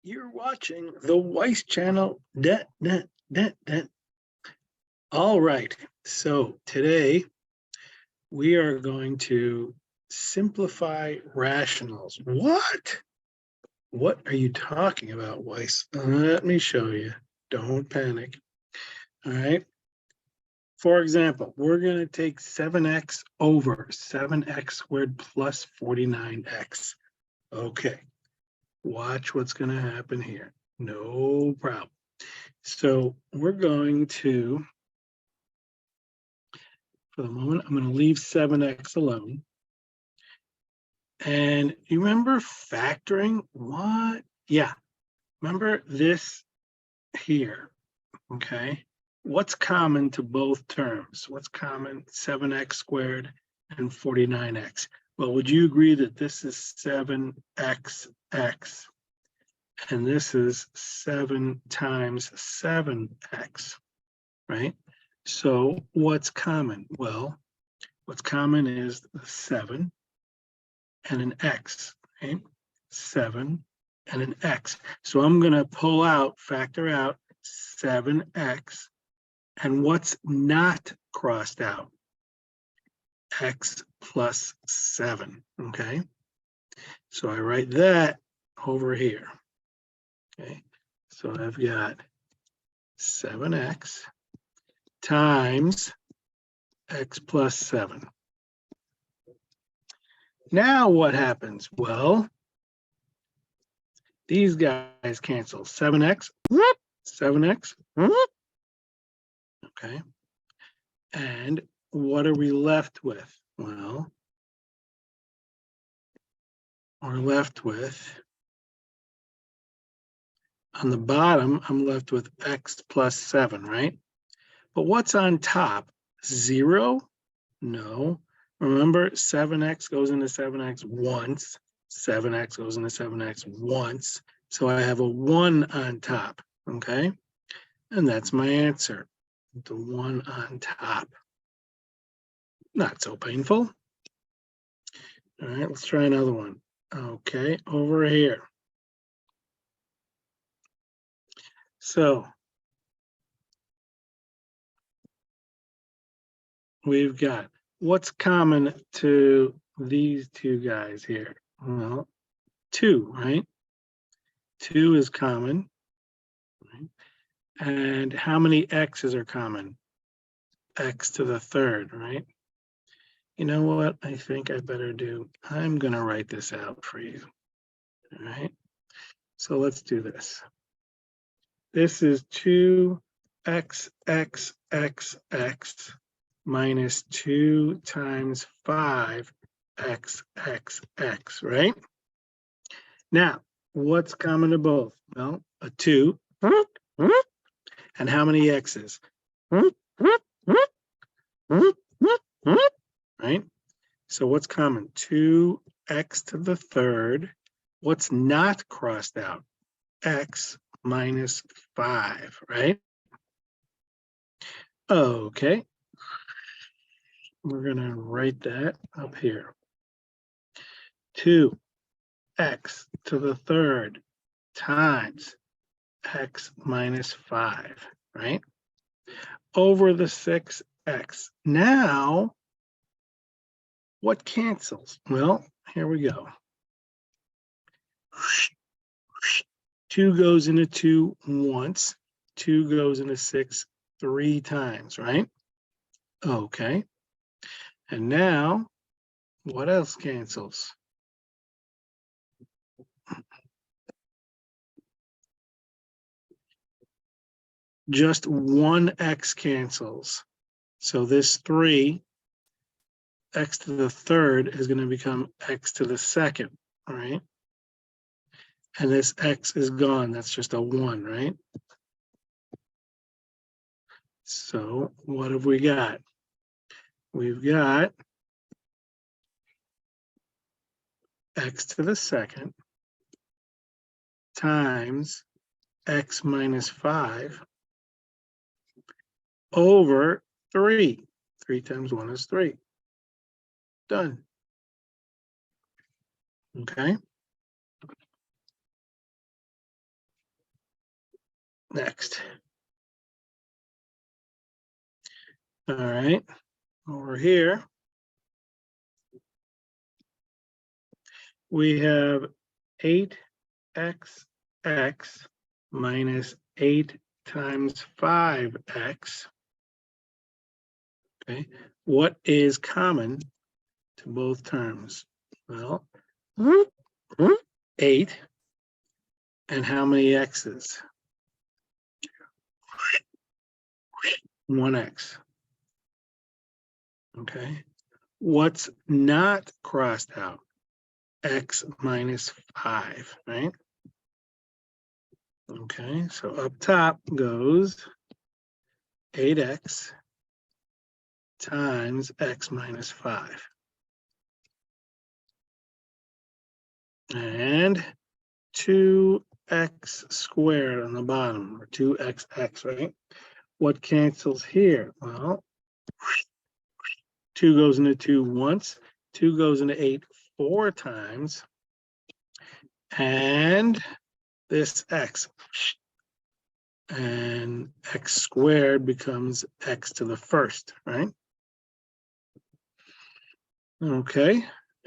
You're watching the Weiss channel. All right. So today we are going to simplify rationals. What? What are you talking about, Weiss? Let me show you. Don't panic. All right. For example, we're going to take 7x over 7x squared plus 49x. Okay. Watch what's going to happen here. No problem. So we're going to, for the moment, I'm going to leave 7x alone. And you remember factoring? What? Yeah. Remember this here, okay? What's common to both terms? What's common? 7x squared and 49x. Well, would you agree that this is 7xx and this is 7 times 7x, right? So what's common? Well, what's common is the 7 and an x, right? 7 and an x. So I'm going to pull out, factor out 7x, and what's not crossed out? X plus 7, okay? So I write that over here, okay? So I've got 7x times x plus 7. Now what happens? Well, these guys cancel. 7x, 7x, okay? And what are we left with? Well, we're left with, on the bottom, I'm left with x plus 7, right? But what's on top? 0? No. Remember, 7x goes into 7x once. 7x goes into 7x once. So I have a 1 on top, okay? And that's my answer, the 1 on top. Not so painful. All right, let's try another one. Okay, over here. So we've got, what's common to these two guys here? Well, 2, right? 2 is common. Right? And how many x's are common? X to the third, right? You know what I think I better do? I'm going to write this out for you. All right. So let's do this. This is 2x minus 2 times 5x, right? Now, what's common to both? Well, a 2. And how many x's? Right? So what's common? 2x to the third. What's not crossed out? X minus 5, right? Okay. We're going to write that up here. 2x to the third times x minus 5, right? Over the 6x. Now, what cancels? Well, here we go. 2 goes into 2 once. 2 goes into 6 3 times, right? Okay. And now, what else cancels? Just 1x cancels. So this 3, x to the third, is going to become x to the second, all right? And this x is gone. That's just a 1, right? So what have we got? We've got x to the second times x minus 5 over 3. 3 times 1 is 3. Done. Okay. next. All right, over here, we have 8xx minus 8 times 5x. Okay, what is common to both terms? Well, 8 and how many x's? 1x. Okay, what's not crossed out? X minus 5, right? Okay, so up top goes 8x times x minus 5. And 2x squared on the bottom, or 2xx, right? What cancels here? Well, 2 goes into 2 once, 2 goes into 8 4 times, and this x. And x squared becomes x to the first, right? Okay,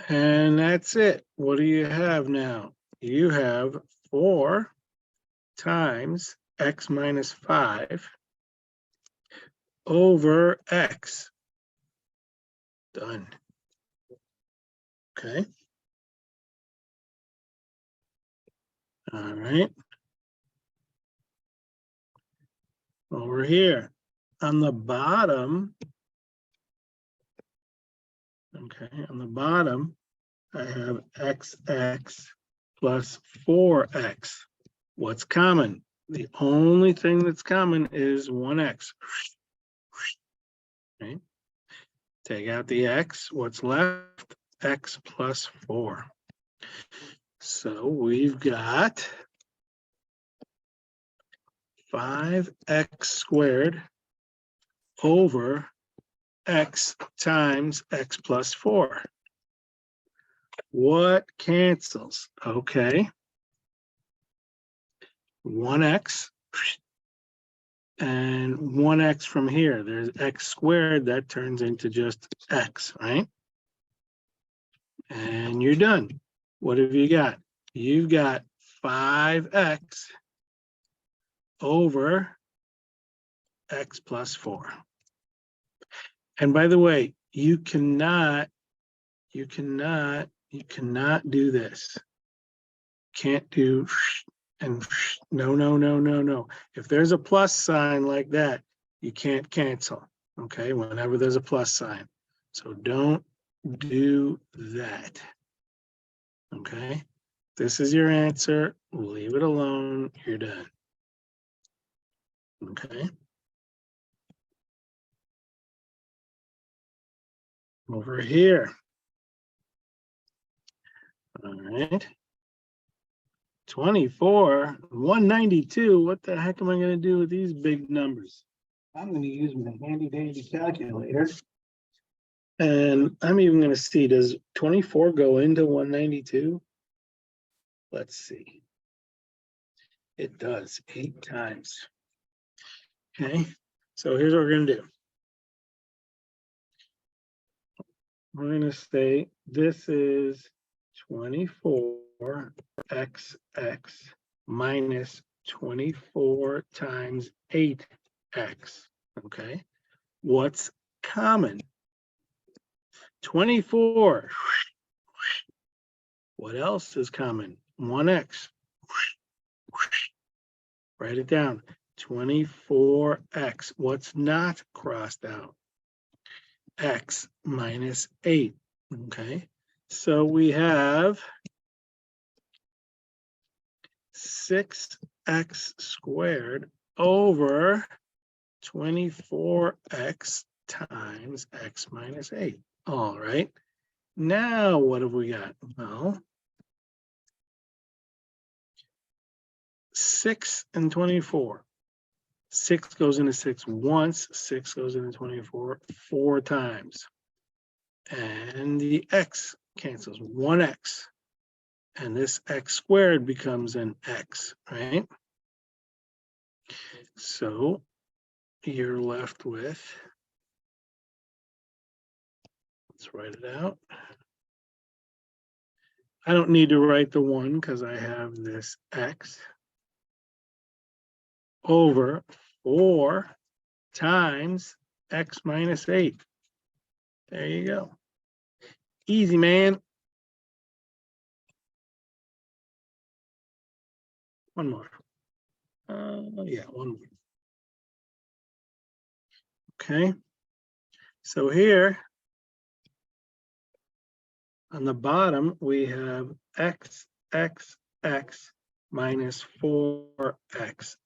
and that's it. What do you have now? You have 4 times x minus 5 over x. Done. Okay. All right. Over here on the bottom, okay, on the bottom, I have xx plus 4x. What's common? The only thing that's common is 1x. Right? Take out the x. What's left? X plus 4. So we've got 5x squared over x times x plus 4. What cancels? Okay. 1x and 1x from here. There's x squared. That turns into just x, right? And you're done. What have you got? You've got 5x over x plus 4. And by the way, you cannot do this. Can't do and no. If there's a plus sign like that, you can't cancel, okay, whenever there's a plus sign. So don't do that, okay? This is your answer. Leave it alone. You're done, okay? Over here. All right. 24, 192. What the heck am I going to do with these big numbers? I'm going to use my handy dandy calculator. And I'm even going to see, does 24 go into 192? Let's see. It does 8 times. Okay, so here's what we're going to do. We're going to say this is 24xx minus 24 times 8x. Okay, what's common? 24. What else is common? 1x. Write it down. 24x. What's not crossed out? X minus 8. Okay, so we have 6x squared over 24x times x minus 8. All right, now what have we got? Well, 6 and 24. 6 goes into 6 once, 6 goes into 24 4 times. And the x cancels, 1x. And this x squared becomes an x, right? So you're left with, let's write it out. I don't need to write the 1 because I have this x over 4 times x minus 8. There you go. Easy, man. One more. Yeah, one more. Okay. So here on the bottom, we have x minus 4x.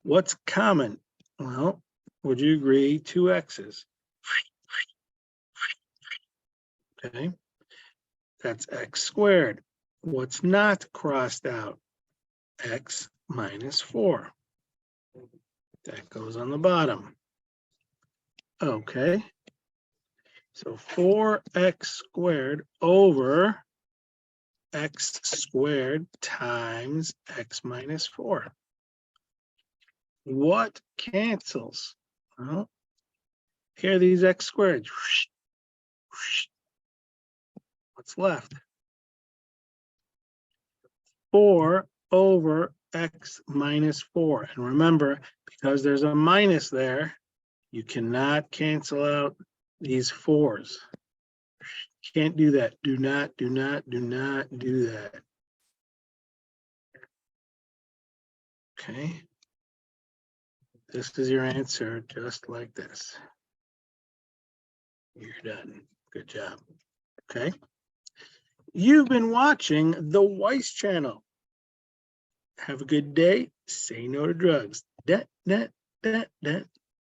What's common? Well, would you agree 2 x's? Okay. That's x squared. What's not crossed out? X minus 4. That goes on the bottom. Okay. So 4x squared over x squared times x minus 4. What cancels? Well, here are these x squared. What's left? 4 over x minus 4. And remember, because there's a minus there, you cannot cancel out these 4s. Can't do that. Do not do that. Okay. This is your answer, just like this. You're done. Good job. Okay. You've been watching the Weiss channel. Have a good day. Say no to drugs.